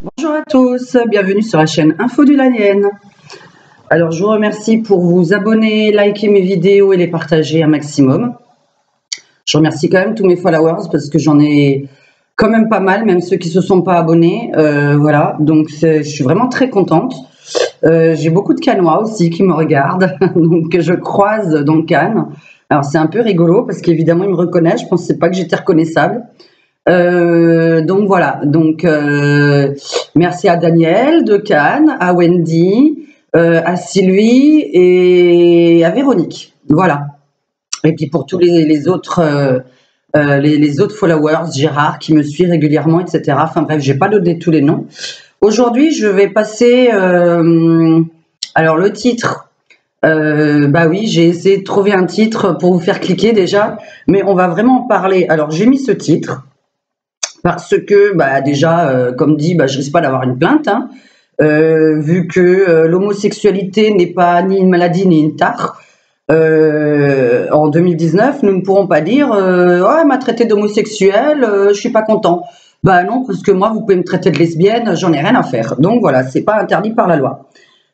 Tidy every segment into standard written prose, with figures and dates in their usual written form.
Bonjour à tous, bienvenue sur la chaîne Info du Lanienne. Alors je vous remercie pour vous abonner, liker mes vidéos et les partager un maximum. Je remercie quand même tous mes followers parce que j'en ai quand même pas mal, même ceux qui ne se sont pas abonnés. Voilà, donc je suis vraiment très contente. J'ai beaucoup de Cannois aussi qui me regardent, donc je croise dans Cannes. Alors c'est un peu rigolo parce qu'évidemment ils me reconnaissent, je ne pensais pas que j'étais reconnaissable. Donc voilà, donc merci à Daniel de Cannes, à Wendy, à Sylvie et à Véronique. Voilà. Et puis pour tous les autres les autres followers, Gérard qui me suit régulièrement, etc. Enfin bref, j'ai pas donné tous les noms. Aujourd'hui, je vais passer alors le titre. Bah oui, j'ai essayé de trouver un titre pour vous faire cliquer déjà, mais on va vraiment en parler. Alors j'ai mis ce titre parce que bah déjà, comme dit, bah, je risque pas d'avoir une plainte, hein, vu que l'homosexualité n'est pas ni une maladie ni une tare. En 2019, nous ne pourrons pas dire oh, elle m'a traité d'homosexuel, je suis pas content. Bah non, parce que moi, vous pouvez me traiter de lesbienne, j'en ai rien à faire. Donc voilà, c'est pas interdit par la loi.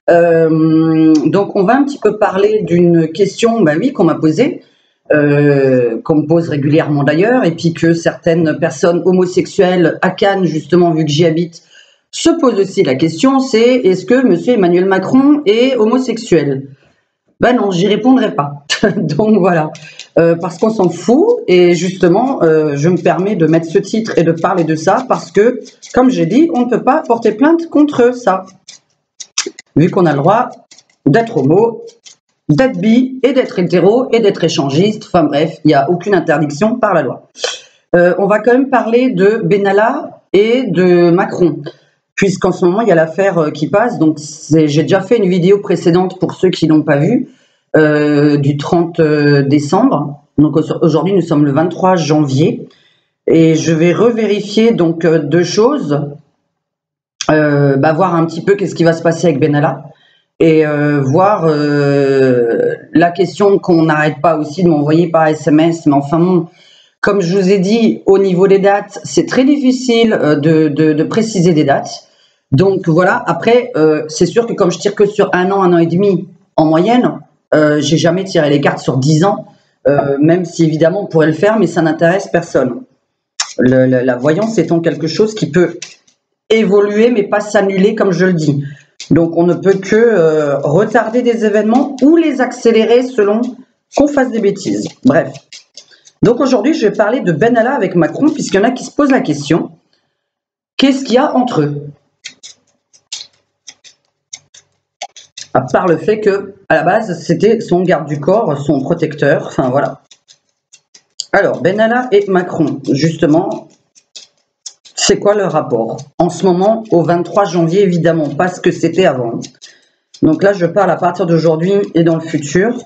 Donc on va un petit peu parler d'une question, bah oui, qu'on m'a posée, qu'on me pose régulièrement d'ailleurs, et puis que certaines personnes homosexuelles à Cannes, justement, vu que j'y habite, se posent aussi la question, c'est est-ce que monsieur Emmanuel Macron est homosexuel? Ben non, j'y répondrai pas. Donc voilà, parce qu'on s'en fout, et justement, je me permets de mettre ce titre et de parler de ça, parce que, comme j'ai dit, on ne peut pas porter plainte contre ça, vu qu'on a le droit d'être homo, d'être bi, et d'être hétéro, et d'être échangiste, enfin bref, il n'y a aucune interdiction par la loi. On va quand même parler de Benalla et de Macron, puisqu'en ce moment, il y a l'affaire qui passe. Donc, j'ai déjà fait une vidéo précédente pour ceux qui l'ont pas vue, du 30 décembre. Donc, aujourd'hui, nous sommes le 23 janvier. Et je vais revérifier donc deux choses. Voir un petit peu qu'est-ce qui va se passer avec Benalla. Et voir la question qu'on n'arrête pas aussi de m'envoyer par SMS. Mais enfin, bon, comme je vous ai dit, au niveau des dates, c'est très difficile de préciser des dates. Donc voilà, après, c'est sûr que comme je tire que sur un an et demi en moyenne, j'ai jamais tiré les cartes sur 10 ans, même si évidemment on pourrait le faire, mais ça n'intéresse personne. La voyance étant quelque chose qui peut évoluer, mais pas s'annuler comme je le dis. Donc on ne peut que retarder des événements ou les accélérer selon qu'on fasse des bêtises. Bref. Donc aujourd'hui, je vais parler de Benalla avec Macron, puisqu'il y en a qui se posent la question, qu'est-ce qu'il y a entre eux? À part le fait que, à la base, c'était son garde du corps, son protecteur, enfin voilà. Alors, Benalla et Macron, justement, c'est quoi leur rapport? En ce moment, au 23 janvier, évidemment, pas ce que c'était avant. Donc là, je parle à partir d'aujourd'hui et dans le futur.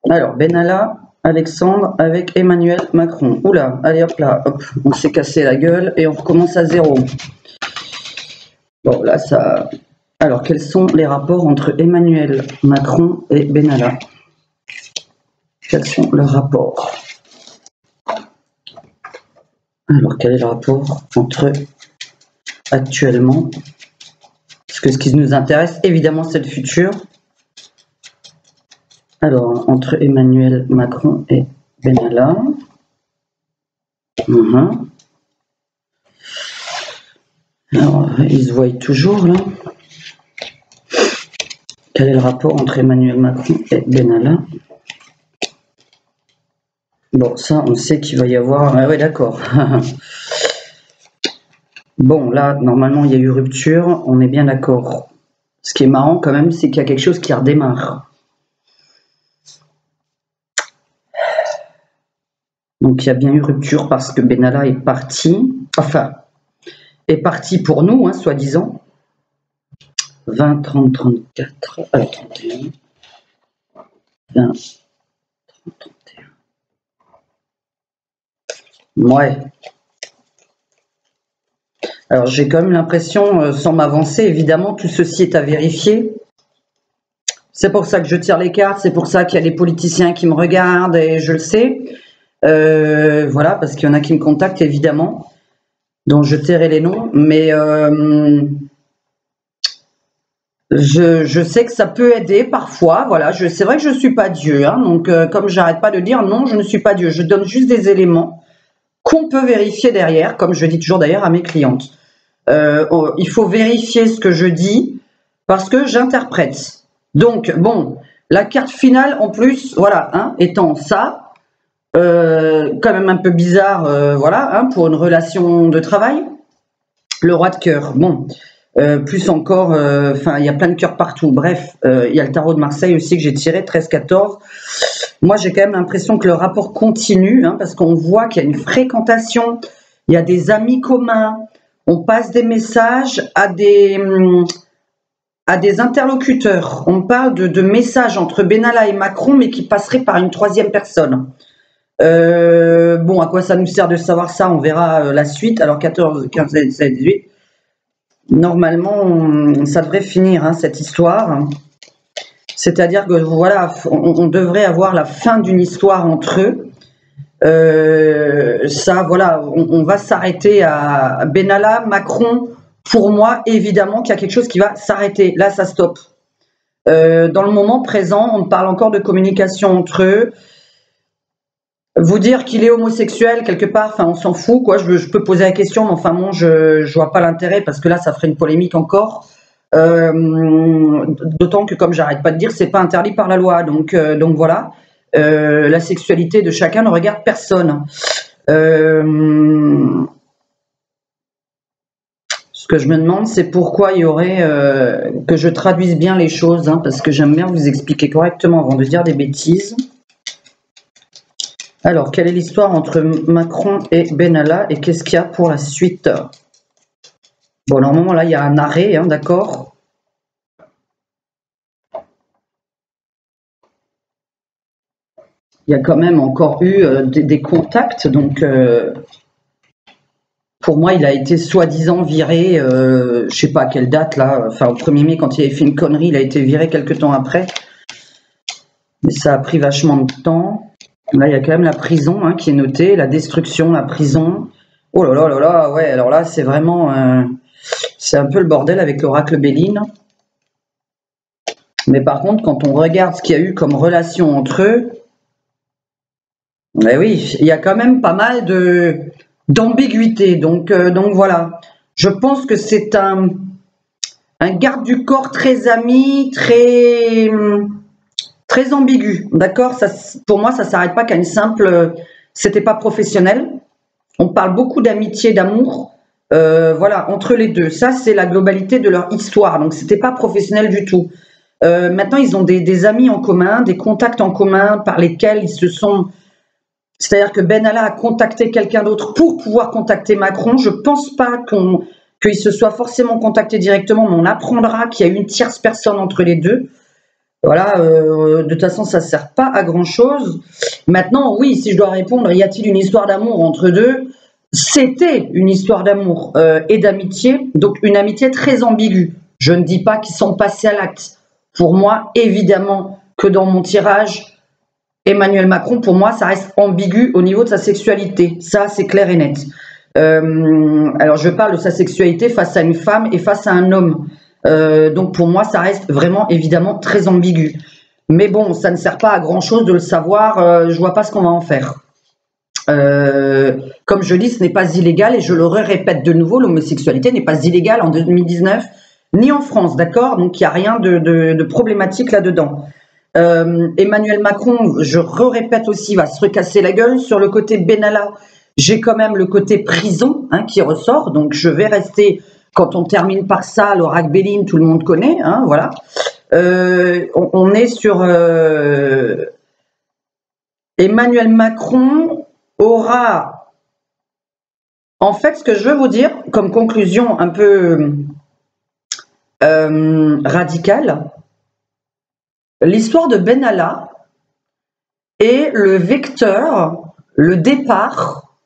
Alors, Benalla, Alexandre avec Emmanuel Macron. Oula, allez hop là, hop, on s'est cassé la gueule et on recommence à zéro. Bon, là, ça... Alors, quels sont les rapports entre Emmanuel Macron et Benalla? Quels sont leurs rapports? Alors, quel est le rapport entre eux actuellement? Parce que ce qui nous intéresse, évidemment, c'est le futur. Alors, entre Emmanuel Macron et Benalla. Alors, ils se voient toujours, là. Quel est le rapport entre Emmanuel Macron et Benalla? Bon, ça, on sait qu'il va y avoir... Ah ouais, d'accord. Bon, là, normalement, il y a eu rupture. On est bien d'accord. Ce qui est marrant, quand même, c'est qu'il y a quelque chose qui redémarre. Donc, il y a bien eu rupture parce que Benalla est parti. Enfin, est parti pour nous, hein, soi-disant. 20, 30, 34... Alors, 31... 20, 30, 31... Ouais. Alors, j'ai quand même l'impression, sans m'avancer, évidemment, tout ceci est à vérifier. C'est pour ça que je tire les cartes, c'est pour ça qu'il y a des politiciens qui me regardent, et je le sais. Voilà, parce qu'il y en a qui me contactent, évidemment. dont je tairai les noms, mais je sais que ça peut aider parfois. Voilà, c'est vrai que je ne suis pas Dieu, hein, donc comme j'arrête pas de dire non, je ne suis pas Dieu. Je donne juste des éléments qu'on peut vérifier derrière, comme je dis toujours d'ailleurs à mes clientes. Il faut vérifier ce que je dis parce que j'interprète. Donc, bon, la carte finale en plus, voilà, hein, étant ça, quand même un peu bizarre, voilà, hein, pour une relation de travail. Le roi de cœur, bon, plus encore, enfin, il y a plein de cœurs partout. Bref, il y a le tarot de Marseille aussi que j'ai tiré, 13-14. Moi, j'ai quand même l'impression que le rapport continue, hein, parce qu'on voit qu'il y a une fréquentation, il y a des amis communs, on passe des messages à des interlocuteurs. On parle de messages entre Benalla et Macron, mais qui passeraient par une troisième personne. Bon, à quoi ça nous sert de savoir ça? On verra la suite. Alors, 14, 15, 16, 18. Normalement, ça devrait finir, hein, cette histoire. C'est-à-dire que, voilà, on devrait avoir la fin d'une histoire entre eux. Ça, voilà, on va s'arrêter à Benalla, Macron. Pour moi, évidemment qu'il y a quelque chose qui va s'arrêter. Là, ça stoppe. Dans le moment présent, on parle encore de communication entre eux. Vous dire qu'il est homosexuel quelque part, enfin, on s'en fout, quoi. Je peux poser la question, mais enfin, bon, je vois pas l'intérêt parce que là, ça ferait une polémique encore. D'autant que, comme j'arrête pas de dire, c'est pas interdit par la loi. Donc voilà. La sexualité de chacun ne regarde personne. Ce que je me demande, c'est pourquoi il y aurait que je traduise bien les choses, hein, parce que j'aime bien vous expliquer correctement avant de dire des bêtises. Alors, quelle est l'histoire entre Macron et Benalla et qu'est-ce qu'il y a pour la suite? Bon, normalement, là, il y a un arrêt, hein, d'accord. Il y a quand même encore eu des contacts, donc pour moi, il a été soi-disant viré, je sais pas à quelle date, là, enfin au 1er mai, quand il avait fait une connerie, il a été viré quelques temps après. Mais ça a pris vachement de temps. Là, il y a quand même la prison, hein, qui est notée, la destruction, la prison. Oh là là là là, ouais, alors là, c'est vraiment... c'est un peu le bordel avec l'oracle Béline. Mais par contre, quand on regarde ce qu'il y a eu comme relation entre eux, eh oui, il y a quand même pas mal d'ambiguïté. Donc voilà. Je pense que c'est un garde du corps très ami, très ambigu. D'accord? Pour moi, ça ne s'arrête pas qu'à une simple... c'était pas professionnel. On parle beaucoup d'amitié, d'amour. Voilà, entre les deux. Ça, c'est la globalité de leur histoire. Donc, c'était pas professionnel du tout. Maintenant, ils ont des amis en commun, des contacts en commun par lesquels ils se sont... C'est-à-dire que Benalla a contacté quelqu'un d'autre pour pouvoir contacter Macron. Je ne pense pas qu'il se soit forcément contacté directement, mais on apprendra qu'il y a une tierce personne entre les deux. Voilà, de toute façon, ça ne sert pas à grand-chose. Maintenant, oui, si je dois répondre, y a-t-il une histoire d'amour entre deux? C'était une histoire d'amour et d'amitié, donc une amitié très ambiguë. Je ne dis pas qu'ils sont passés à l'acte. Pour moi, évidemment que dans mon tirage, Emmanuel Macron, pour moi, ça reste ambigu au niveau de sa sexualité. Ça, c'est clair et net. Alors, je parle de sa sexualité face à une femme et face à un homme. Donc, pour moi, ça reste vraiment, évidemment, très ambigu. Mais bon, ça ne sert pas à grand-chose de le savoir. Je vois pas ce qu'on va en faire. Comme je dis, ce n'est pas illégal et je le répète de nouveau, l'homosexualité n'est pas illégale en 2019, ni en France, d'accord? Donc, il n'y a rien de problématique là-dedans. Emmanuel Macron, je répète aussi, va se recasser la gueule. Sur le côté Benalla, j'ai quand même le côté prison, hein, qui ressort. Donc, je vais rester, quand on termine par ça, l'oracle Béline, tout le monde connaît, hein, voilà. On est sur... Emmanuel Macron aura... En fait, ce que je veux vous dire, comme conclusion un peu radicale, l'histoire de Benalla est le vecteur, le départ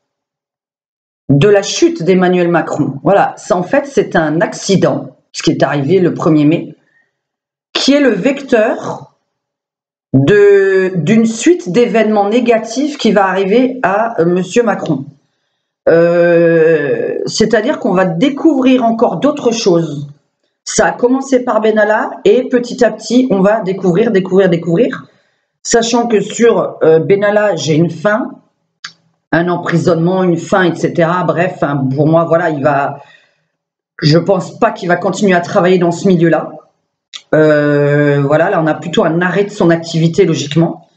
de la chute d'Emmanuel Macron. Voilà, ça, en fait, c'est un accident, ce qui est arrivé le 1er mai, qui est le vecteur d'une suite d'événements négatifs qui va arriver à M. Macron. Ce c'est-à-dire qu'on va découvrir encore d'autres choses. Ça a commencé par Benalla et petit à petit, on va découvrir. Sachant que sur Benalla, j'ai une fin, un emprisonnement, une fin, etc. Bref, hein, pour moi, voilà, je pense pas qu'il va continuer à travailler dans ce milieu-là. Voilà, là, on a plutôt un arrêt de son activité, logiquement.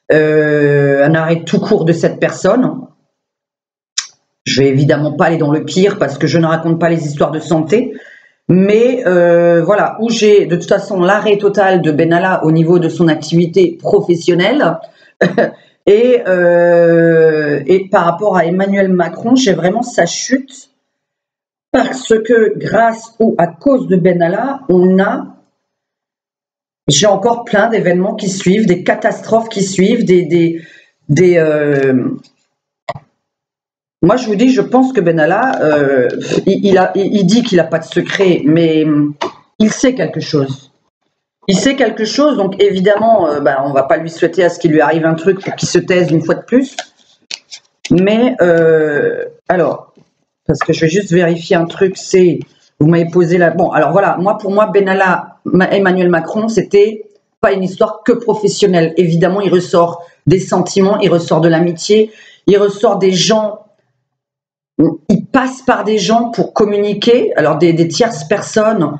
Un arrêt tout court de cette personne. Je vais évidemment pas aller dans le pire parce que je ne raconte pas les histoires de santé. Mais voilà, où j'ai de toute façon l'arrêt total de Benalla au niveau de son activité professionnelle. et par rapport à Emmanuel Macron, j'ai vraiment sa chute parce que grâce ou à cause de Benalla, j'ai encore plein d'événements qui suivent, des catastrophes qui suivent, moi, je vous dis, je pense que Benalla, il dit qu'il n'a pas de secret, mais il sait quelque chose. Il sait quelque chose, donc évidemment, on ne va pas lui souhaiter à ce qu'il lui arrive un truc pour qu'il se taise une fois de plus. Mais, alors, parce que je vais juste vérifier un truc, vous m'avez posé la... Bon, alors voilà, pour moi, Benalla, Emmanuel Macron, c'était pas une histoire que professionnelle. Évidemment, il ressort des sentiments, il ressort de l'amitié, il ressort des gens... Il passe par des gens pour communiquer, alors des tierces personnes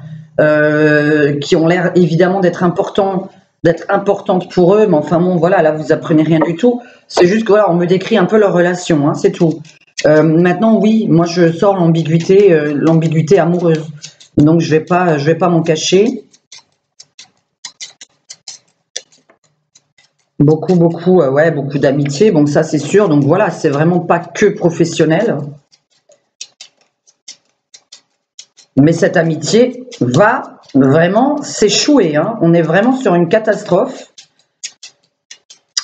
qui ont l'air évidemment d'être importantes pour eux, mais enfin bon, voilà, là vous apprenez rien du tout. C'est juste que voilà, on me décrit un peu leur relation, hein, c'est tout. Maintenant, oui, moi je sors l'ambiguïté amoureuse, donc je vais pas m'en cacher. Beaucoup d'amitié, bon ça c'est sûr, donc voilà, c'est vraiment pas que professionnel. Mais cette amitié va vraiment s'échouer. Hein. On est vraiment sur une catastrophe.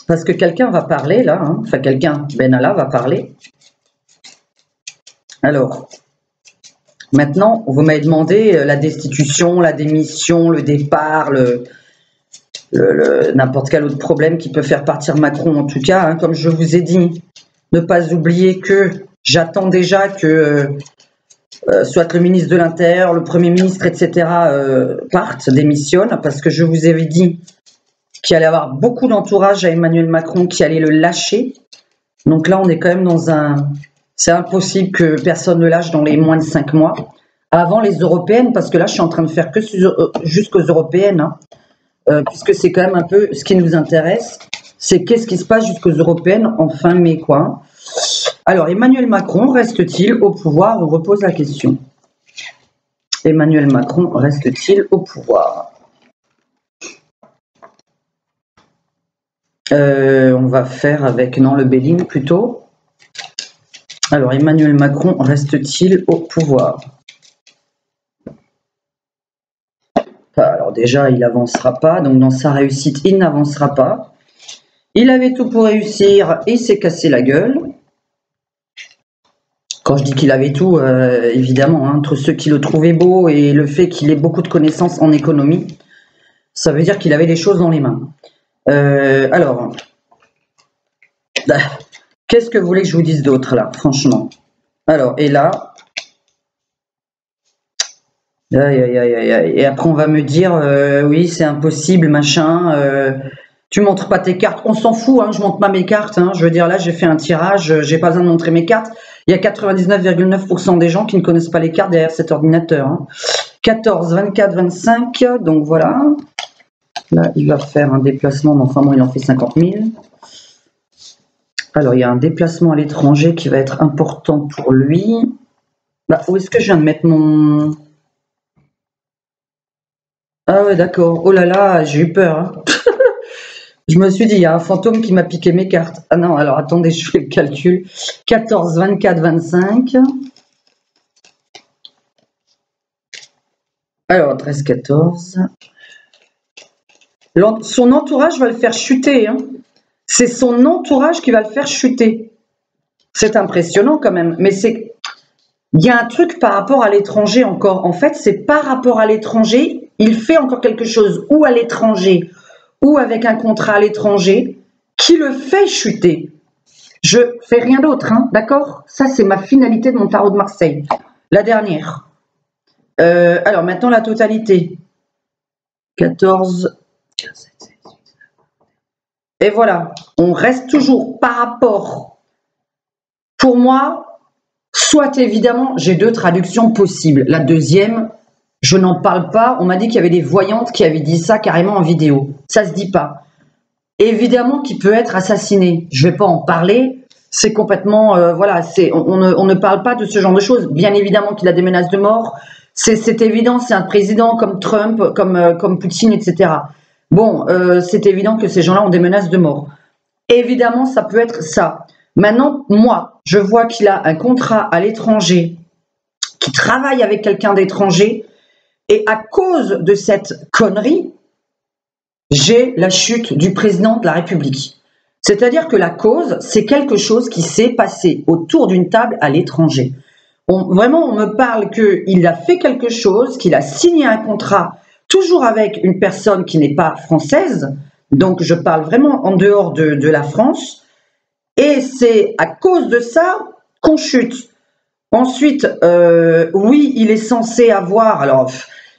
Parce que quelqu'un va parler là. Hein. Enfin, Benalla va parler. Alors, maintenant, vous m'avez demandé la destitution, la démission, le départ, n'importe quel autre problème qui peut faire partir Macron. En tout cas, hein, comme je vous ai dit, ne pas oublier que j'attends déjà que... soit le ministre de l'Intérieur, le Premier ministre, etc. Démissionnent, parce que je vous avais dit qu'il allait avoir beaucoup d'entourage à Emmanuel Macron qui allait le lâcher. Donc là, on est quand même dans un... C'est impossible que personne ne lâche dans les moins de 5 mois. Avant les européennes, parce que là, je suis en train de faire que jusqu'aux européennes, hein, puisque c'est quand même un peu ce qui nous intéresse. C'est qu'est-ce qui se passe jusqu'aux européennes en fin mai, quoi. Alors, Emmanuel Macron reste-t-il au pouvoir? On repose la question. Emmanuel Macron reste-t-il au pouvoir? On va faire avec, non, le Béline plutôt. Alors, Emmanuel Macron reste-t-il au pouvoir? Alors déjà, il n'avancera pas, donc dans sa réussite, il n'avancera pas. Il avait tout pour réussir, il s'est cassé la gueule. Quand je dis qu'il avait tout, évidemment, hein, entre ceux qui le trouvaient beau et le fait qu'il ait beaucoup de connaissances en économie, ça veut dire qu'il avait des choses dans les mains. Alors, qu'est-ce que vous voulez que je vous dise d'autre là, franchement? Alors, et là, et après on va me dire, oui, c'est impossible, machin, tu montres pas tes cartes, on s'en fout, hein, je montre pas mes cartes, hein, je veux dire, là, j'ai fait un tirage, j'ai pas besoin de montrer mes cartes. Il y a 99,9% des gens qui ne connaissent pas les cartes derrière cet ordinateur. Hein. 14, 24, 25, donc voilà. Là, il va faire un déplacement, mais enfin bon, il en fait 50 000. Alors, il y a un déplacement à l'étranger qui va être important pour lui. Bah, où est-ce que je viens de mettre mon... Ah ouais, d'accord. Oh là là, j'ai eu peur. Hein. Je me suis dit, il y a un fantôme qui m'a piqué mes cartes. Ah non, alors attendez, je fais le calcul. 14, 24, 25. Alors, 13, 14. Son entourage va le faire chuter. Hein. C'est son entourage qui va le faire chuter. C'est impressionnant quand même. Mais c'est... Il y a un truc par rapport à l'étranger encore. En fait, c'est par rapport à l'étranger. Il fait encore quelque chose ou à l'étranger ou avec un contrat à l'étranger qui le fait chuter. Je fais rien d'autre, hein, d'accord? Ça, c'est ma finalité de mon tarot de Marseille. La dernière. Alors maintenant la totalité. 14. Et voilà, on reste toujours par rapport. Pour moi, soit évidemment, j'ai 2 traductions possibles. La deuxième, je n'en parle pas. On m'a dit qu'il y avait des voyantes qui avaient dit ça carrément en vidéo. Ça se dit pas. Évidemment qu'il peut être assassiné. Je vais pas en parler. C'est complètement, voilà, on ne parle pas de ce genre de choses. Bien évidemment qu'il a des menaces de mort. C'est évident, c'est un président comme Trump, comme Poutine, etc. Bon, c'est évident que ces gens-là ont des menaces de mort. Évidemment, ça peut être ça. Maintenant, moi, je vois qu'il a un contrat à l'étranger, qu'il travaille avec quelqu'un d'étranger, et à cause de cette connerie, j'ai la chute du président de la République. C'est-à-dire que la cause, c'est quelque chose qui s'est passé autour d'une table à l'étranger. Vraiment, on me parle qu'il a fait quelque chose, qu'il a signé un contrat, toujours avec une personne qui n'est pas française, donc je parle vraiment en dehors de la France, et c'est à cause de ça qu'on chute. Ensuite, oui, il est censé avoir, alors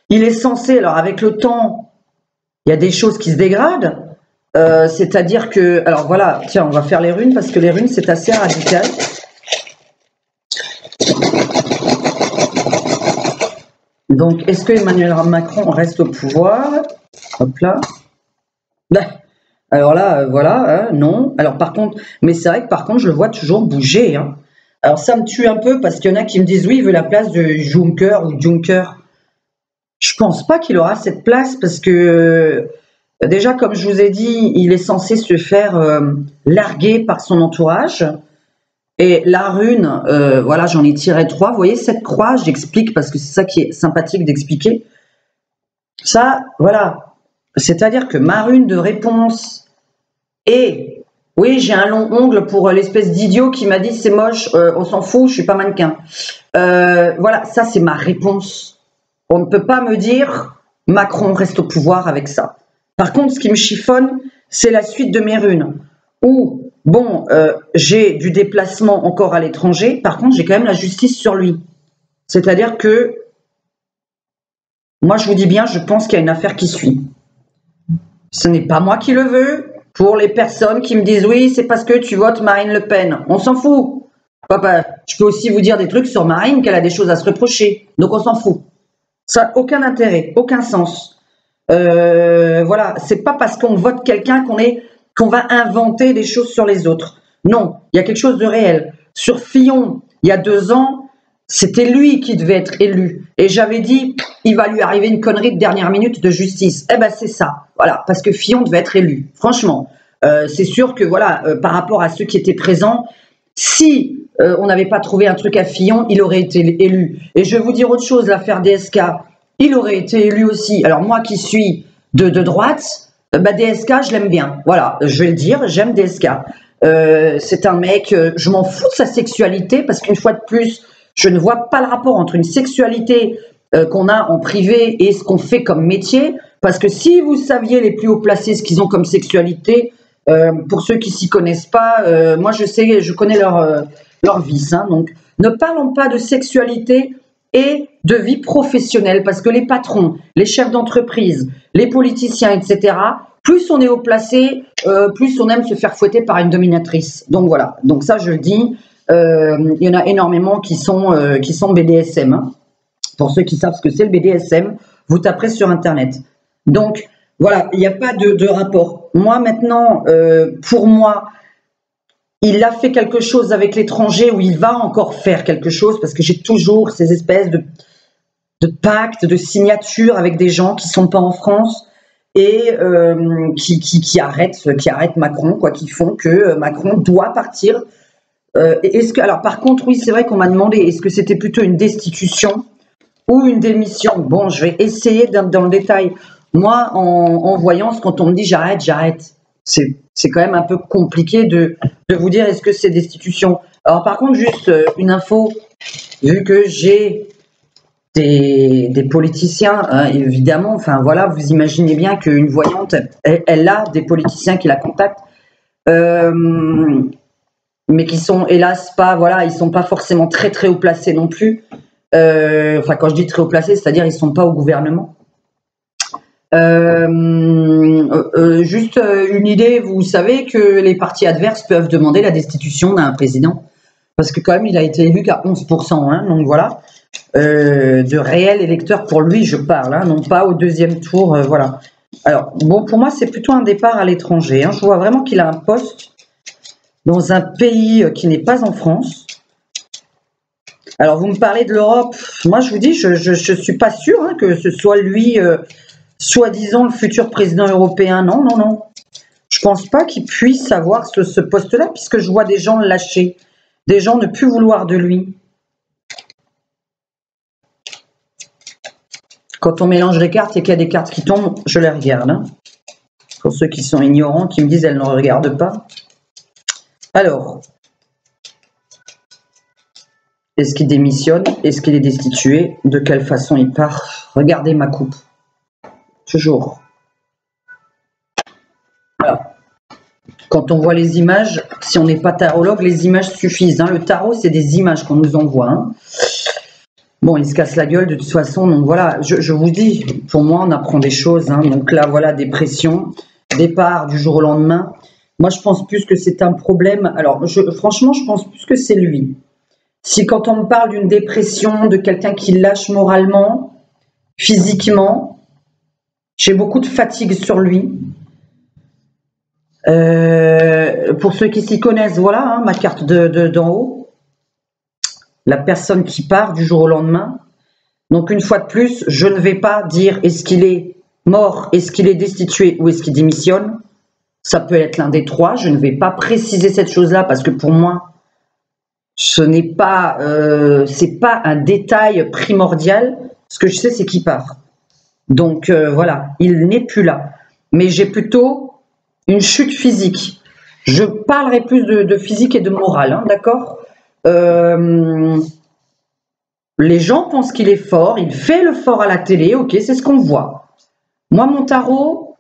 avec le temps, il y a des choses qui se dégradent, c'est-à-dire que, alors voilà, tiens, on va faire les runes, parce que les runes, c'est assez radical. Donc, est-ce que Emmanuel Macron reste au pouvoir? Hop là. Alors là, voilà, hein, non. Alors par contre, mais c'est vrai que par contre, je le vois toujours bouger. Hein. Alors ça me tue un peu parce qu'il y en a qui me disent oui, il veut la place de Juncker ou Juncker. Je pense pas qu'il aura cette place parce que déjà, comme je vous ai dit, il est censé se faire larguer par son entourage. Et la rune, voilà, j'en ai tiré 3. Vous voyez cette croix, j'explique parce que c'est ça qui est sympathique d'expliquer. Ça, voilà. C'est-à-dire que ma rune de réponse est, oui, j'ai un long ongle pour l'espèce d'idiot qui m'a dit c'est moche, on s'en fout, je suis pas mannequin. Voilà, ça c'est ma réponse. On ne peut pas me dire Macron reste au pouvoir avec ça. Par contre, ce qui me chiffonne, c'est la suite de mes runes. Où, bon, j'ai du déplacement encore à l'étranger, par contre, j'ai quand même la justice sur lui. C'est-à-dire que, moi je vous dis bien, je pense qu'il y a une affaire qui suit. Ce n'est pas moi qui le veux. Pour les personnes qui me disent oui, c'est parce que tu votes Marine Le Pen. On s'en fout. Papa, je peux aussi vous dire des trucs sur Marine, qu'elle a des choses à se reprocher. Donc on s'en fout. Ça n'a aucun intérêt, aucun sens. Voilà, c'est pas parce qu'on vote quelqu'un qu'on va inventer des choses sur les autres. Non, il y a quelque chose de réel. Sur Fillon, il y a 2 ans, c'était lui qui devait être élu. Et j'avais dit, il va lui arriver une connerie de dernière minute de justice. Eh ben c'est ça, voilà, parce que Fillon devait être élu. Franchement, c'est sûr que voilà, par rapport à ceux qui étaient présents, si on n'avait pas trouvé un truc à Fillon, il aurait été élu. Et je vais vous dire autre chose, l'affaire DSK, il aurait été élu aussi. Alors moi qui suis de droite, bah DSK, je l'aime bien. Voilà, je vais le dire, j'aime DSK. C'est un mec, je m'en fous de sa sexualité, parce qu'une fois de plus, je ne vois pas le rapport entre une sexualité qu'on a en privé et ce qu'on fait comme métier. Parce que si vous saviez les plus haut placés ce qu'ils ont comme sexualité, pour ceux qui s'y connaissent pas, moi je connais leur vice. Hein, donc ne parlons pas de sexualité et de vie professionnelle, parce que les patrons, les chefs d'entreprise, les politiciens, etc., plus on est haut placé, plus on aime se faire fouetter par une dominatrice. Donc voilà, donc ça je le dis, il y en a énormément qui sont BDSM. Hein. Pour ceux qui savent ce que c'est le BDSM, vous taperez sur Internet. Donc voilà, il n'y a pas de rapport. Moi maintenant, pour moi, il a fait quelque chose avec l'étranger, ou il va encore faire quelque chose, parce que j'ai toujours ces espèces de pactes, de signatures avec des gens qui ne sont pas en France et qui arrêtent Macron, quoi, qui font que Macron doit partir. Alors par contre, oui, c'est vrai qu'on m'a demandé, est-ce que c'était plutôt une destitution ou une démission? Bon, je vais essayer dans le détail. Moi, en voyance, quand on me dit j'arrête, j'arrête. C'est quand même un peu compliqué de vous dire est-ce que c'est destitution. Alors par contre, juste une info, vu que j'ai des politiciens, hein, évidemment, enfin voilà, vous imaginez bien qu'une voyante, elle a des politiciens qui la contactent, mais qui sont hélas pas, voilà, ils sont pas forcément très très haut placés non plus. Enfin, quand je dis très haut placés, c'est-à-dire ils ne sont pas au gouvernement. Juste une idée, vous savez que les partis adverses peuvent demander la destitution d'un président, parce que quand même il a été élu qu'à 11%, hein, donc voilà, de réels électeurs pour lui je parle, hein, non pas au deuxième tour, voilà. Alors bon, pour moi c'est plutôt un départ à l'étranger, hein. Je vois vraiment qu'il a un poste dans un pays qui n'est pas en France. Alors vous me parlez de l'Europe, moi je vous dis, je suis pas sûre, hein, que ce soit lui... soi-disant le futur président européen. Non, non, non. Je pense pas qu'il puisse avoir ce poste-là, puisque je vois des gens le lâcher, des gens ne plus vouloir de lui. Quand on mélange les cartes et qu'il y a des cartes qui tombent, je les regarde, hein. Pour ceux qui sont ignorants, qui me disent elles ne regardent pas. Alors, est-ce qu'il démissionne? Est-ce qu'il est destitué? De quelle façon il part? Regardez ma coupe. Toujours. Voilà. Quand on voit les images, si on n'est pas tarologue, les images suffisent, hein. Le tarot, c'est des images qu'on nous envoie, hein. Bon, il se casse la gueule de toute façon, donc voilà, je vous dis, pour moi, on apprend des choses, hein. Donc là, voilà, dépression, départ du jour au lendemain. Moi, je pense plus que c'est un problème. Alors, franchement, je pense plus que c'est lui. Si quand on me parle d'une dépression, de quelqu'un qui lâche moralement, physiquement, j'ai beaucoup de fatigue sur lui. Pour ceux qui s'y connaissent, voilà, hein, ma carte d'en haut. La personne qui part du jour au lendemain. Donc une fois de plus, je ne vais pas dire est-ce qu'il est mort, est-ce qu'il est destitué ou est-ce qu'il démissionne. Ça peut être l'un des trois. Je ne vais pas préciser cette chose-là parce que pour moi, ce n'est pas, c'est pas un détail primordial. Ce que je sais, c'est qu'il part. Donc voilà, il n'est plus là. Mais j'ai plutôt une chute physique. Je parlerai plus de physique et de morale, hein, d'accord? Les gens pensent qu'il est fort, il fait le fort à la télé, ok, c'est ce qu'on voit. Moi, mon tarot,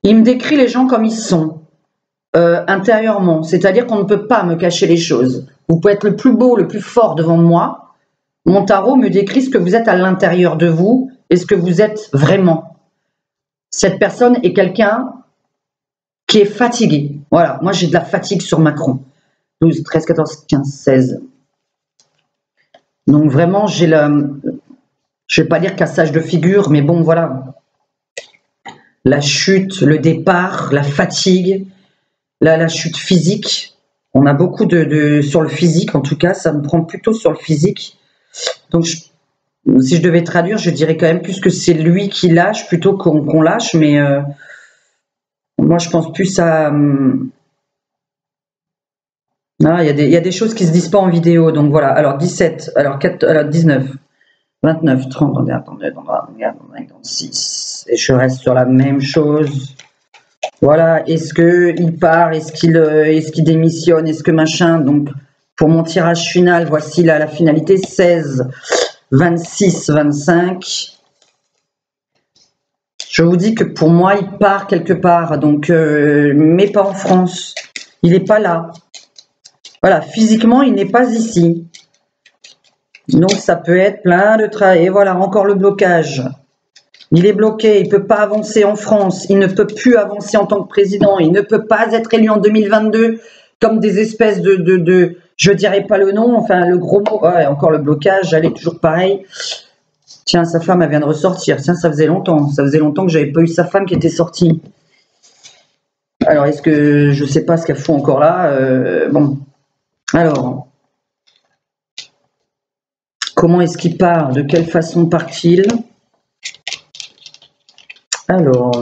il me décrit les gens comme ils sont, intérieurement. C'est-à-dire qu'on ne peut pas me cacher les choses. Vous pouvez être le plus beau, le plus fort devant moi. Mon tarot me décrit ce que vous êtes à l'intérieur de vous et ce que vous êtes vraiment. Cette personne est quelqu'un qui est fatigué. Voilà, moi j'ai de la fatigue sur Macron. 12, 13, 14, 15, 16. Donc vraiment, j'ai la... Je ne vais pas dire cassage de figure, mais bon, voilà. La chute, le départ, la fatigue, la chute physique. On a beaucoup sur le physique, en tout cas, ça me prend plutôt sur le physique. Donc, si je devais traduire, je dirais quand même plus que c'est lui qui lâche plutôt qu'on lâche, mais moi, je pense plus à... Ah, il y a des choses qui ne se disent pas en vidéo, donc voilà. Alors 17, alors 19, 29, 30, attendez, 26, et je reste sur la même chose. Voilà, est-ce qu'il part, est-ce qu'il démissionne, est-ce que machin. Donc pour mon tirage final, voici là la finalité, 16, 26, 25. Je vous dis que pour moi, il part quelque part, donc mais pas en France. Il n'est pas là. Voilà, physiquement, il n'est pas ici. Donc, ça peut être plein de travail. Et voilà, encore le blocage. Il est bloqué, il ne peut pas avancer en France. Il ne peut plus avancer en tant que président. Il ne peut pas être élu en 2022 comme des espèces de je ne dirais pas le nom, enfin, le gros mot. Ouais, encore le blocage, elle est toujours pareil. Tiens, sa femme, elle vient de ressortir. Tiens, ça faisait longtemps. Ça faisait longtemps que je n'avais pas eu sa femme qui était sortie. Alors, est-ce que je ne sais pas ce qu'elle fout encore là, bon. Alors, comment est-ce qu'il part? De quelle façon part-il? Alors,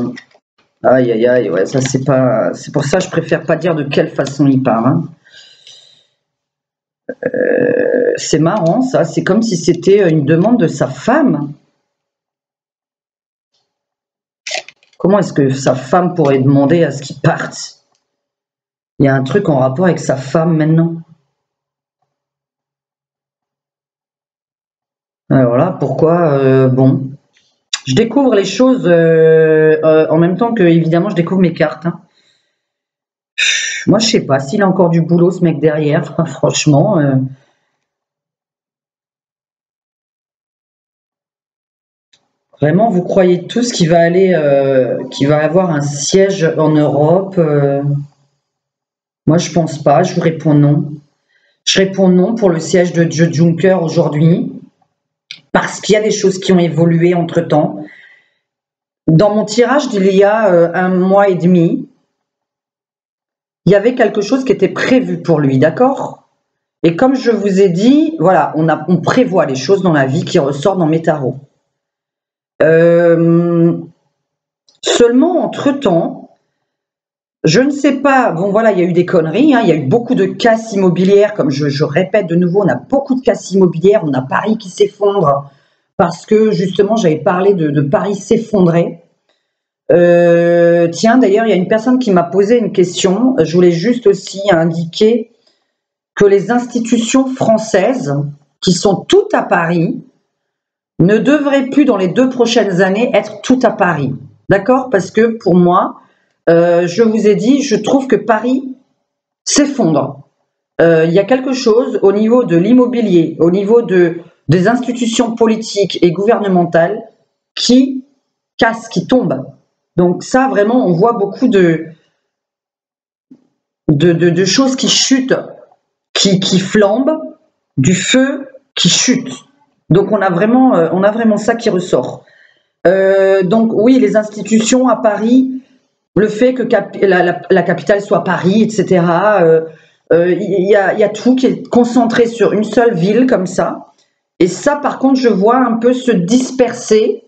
aïe, aïe, aïe, ouais, ça c'est pas... C'est pour ça que je préfère pas dire de quelle façon il part, hein. C'est marrant, ça. C'est comme si c'était une demande de sa femme. Comment est-ce que sa femme pourrait demander à ce qu'il parte? Il y a un truc en rapport avec sa femme maintenant. Alors là, pourquoi bon, je découvre les choses en même temps que, évidemment, je découvre mes cartes, hein. Moi, je sais pas s'il a encore du boulot, ce mec derrière, franchement. Vraiment, vous croyez tous qu'il va qu'il va avoir un siège en Europe? Moi, je pense pas. Je vous réponds non. Je réponds non pour le siège de Juncker aujourd'hui, parce qu'il y a des choses qui ont évolué entre-temps. Dans mon tirage d'il y a 1 mois et demi, il y avait quelque chose qui était prévu pour lui, d'accord? Et comme je vous ai dit, voilà, on prévoit les choses dans la vie qui ressortent dans mes tarots. Seulement, entre-temps, je ne sais pas, bon voilà, il y a eu des conneries, hein, il y a eu beaucoup de casses immobilières, comme je répète de nouveau, on a beaucoup de casses immobilières, on a Paris qui s'effondre, parce que justement, j'avais parlé de Paris s'effondrer. Tiens, d'ailleurs, il y a une personne qui m'a posé une question, je voulais juste aussi indiquer que les institutions françaises, qui sont toutes à Paris, ne devraient plus, dans les 2 prochaines années, être toutes à Paris. D'accord? Parce que pour moi, je vous ai dit, je trouve que Paris s'effondre. Il y a quelque chose au niveau de l'immobilier, au niveau des institutions politiques et gouvernementales qui casse, qui tombe. Donc ça, vraiment, on voit beaucoup de choses qui chutent, qui flambent, du feu qui chute. Donc on a vraiment ça qui ressort. Donc oui, les institutions à Paris, le fait que la capitale soit Paris, etc. Il y a tout qui est concentré sur une seule ville comme ça. Et ça, par contre, je vois un peu se disperser.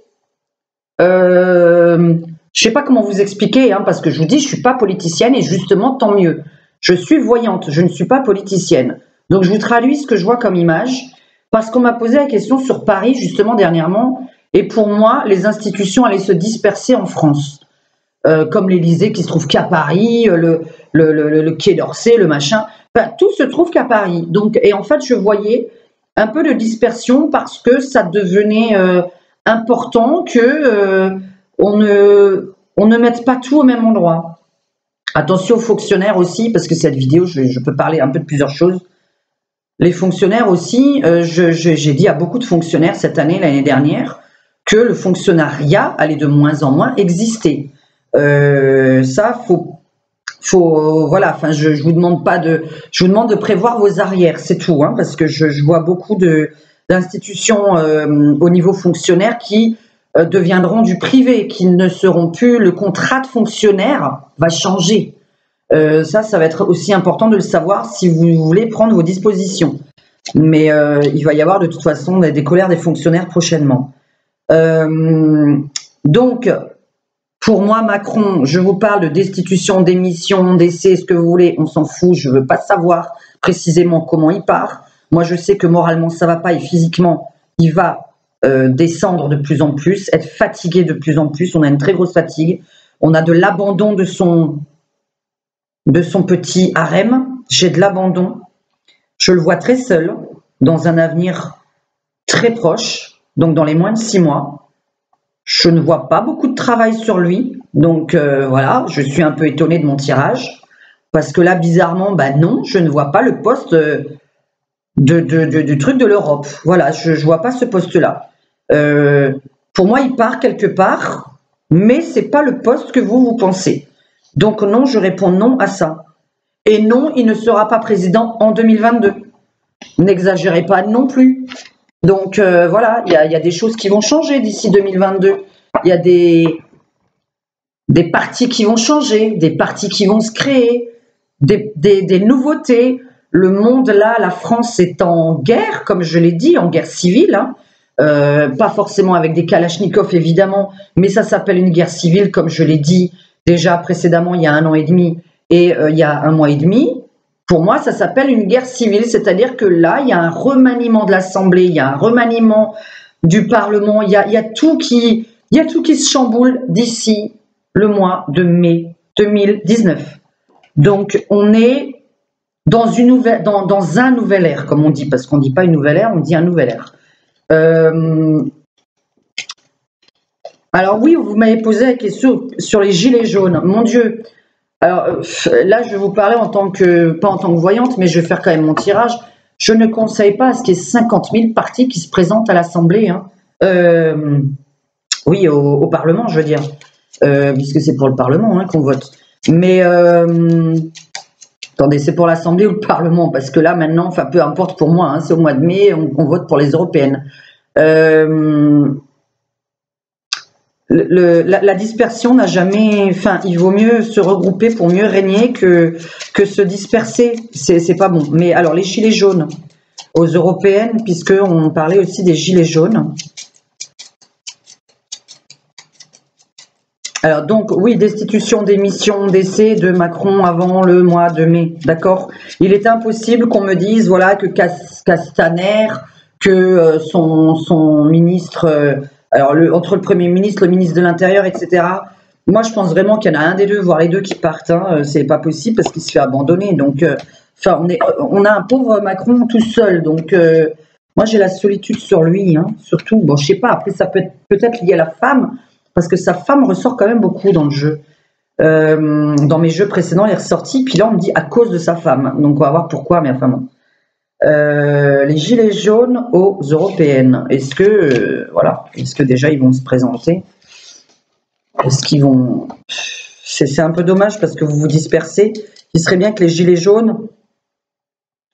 Je sais pas comment vous expliquer, hein, parce que je vous dis, je suis pas politicienne et justement, tant mieux. Je suis voyante, je ne suis pas politicienne. Donc, je vous traduis ce que je vois comme image, parce qu'on m'a posé la question sur Paris, justement, dernièrement, et pour moi, les institutions allaient se disperser en France. Comme l'Élysée qui se trouve qu'à Paris, le Quai d'Orsay, le machin, enfin, tout se trouve qu'à Paris. Donc, et en fait, je voyais un peu de dispersion parce que ça devenait important que on ne mette pas tout au même endroit. Attention aux fonctionnaires aussi, parce que cette vidéo, je peux parler un peu de plusieurs choses. Les fonctionnaires aussi, j'ai dit à beaucoup de fonctionnaires cette année, l'année dernière, que le fonctionnariat allait de moins en moins exister. Ça, voilà. Enfin, je vous demande pas je vous demande de prévoir vos arrières, c'est tout, hein, parce que je vois beaucoup d'institutions au niveau fonctionnaire qui deviendront du privé, qui ne seront plus. Le contrat de fonctionnaire va changer. Ça va être aussi important de le savoir si vous voulez prendre vos dispositions. Mais il va y avoir de toute façon des colères des fonctionnaires prochainement. Donc, pour moi, Macron, je vous parle de destitution, démission, décès, ce que vous voulez, on s'en fout, je ne veux pas savoir précisément comment il part. Moi, je sais que moralement, ça ne va pas et physiquement, il va descendre de plus en plus, être fatigué de plus en plus. On a une très grosse fatigue. On a de l'abandon de son petit harem. J'ai de l'abandon. Je le vois très seul dans un avenir très proche, donc dans les moins de 6 mois. Je ne vois pas beaucoup de travail sur lui, donc voilà, je suis un peu étonnée de mon tirage, parce que là, bizarrement, bah non, je ne vois pas le poste du truc de l'Europe. Voilà, je ne vois pas ce poste-là. Pour moi, il part quelque part, mais ce n'est pas le poste que vous pensez. Donc non, je réponds non à ça. Et non, il ne sera pas président en 2022. N'exagérez pas non plus. Donc voilà, il y a des choses qui vont changer d'ici 2022. Il y a des partis qui vont changer, des partis qui vont se créer, des nouveautés. Le monde là, la France est en guerre, comme je l'ai dit, en guerre civile. Hein. Pas forcément avec des kalachnikovs évidemment, mais ça s'appelle une guerre civile, comme je l'ai dit déjà précédemment il y a 1 an et demi et il y a 1 mois et demi. Pour moi, ça s'appelle une guerre civile, c'est-à-dire que là, il y a un remaniement de l'Assemblée, il y a un remaniement du Parlement, il y a tout qui se chamboule d'ici le mois de mai 2019. Donc, on est dans un nouvel ère, comme on dit, parce qu'on ne dit pas une nouvelle ère, on dit un nouvel ère. Alors oui, vous m'avez posé la question sur les gilets jaunes. Mon Dieu. Alors là, je vais vous parler pas en tant que voyante, mais je vais faire quand même mon tirage. Je ne conseille pas à ce qu'il y ait 50 000 partis qui se présentent à l'Assemblée. Hein. Oui, au Parlement, je veux dire, puisque c'est pour le Parlement hein, qu'on vote. Mais attendez, c'est pour l'Assemblée ou le Parlement? Parce que là, maintenant, enfin, peu importe pour moi, hein, c'est au mois de mai, on vote pour les européennes. La dispersion n'a jamais... Enfin, il vaut mieux se regrouper pour mieux régner que se disperser. C'est pas bon. Mais alors, les gilets jaunes aux européennes, puisqu'on parlait aussi des gilets jaunes. Alors donc, oui, destitution des missions d'essai de Macron avant le mois de mai, d'accord? Il est impossible qu'on me dise, voilà, que Castaner, que son ministre, alors entre le Premier ministre, le ministre de l'Intérieur, etc. Moi, je pense vraiment qu'il y en a un des deux, voire les deux qui partent, hein, c'est pas possible parce qu'il se fait abandonner. Donc, enfin, on a un pauvre Macron tout seul, donc moi j'ai la solitude sur lui, hein, surtout. Bon, je sais pas, après ça peut être peut-être lié à la femme, parce que sa femme ressort quand même beaucoup dans le jeu. Dans mes jeux précédents, elle est ressortie, puis là on me dit à cause de sa femme. Donc on va voir pourquoi, mais enfin bon. Les gilets jaunes aux européennes. Est-ce que voilà, est-ce que déjà ils vont se présenter? Est-ce qu'ils vont... C'est un peu dommage parce que vous vous dispersez. Il serait bien que les gilets jaunes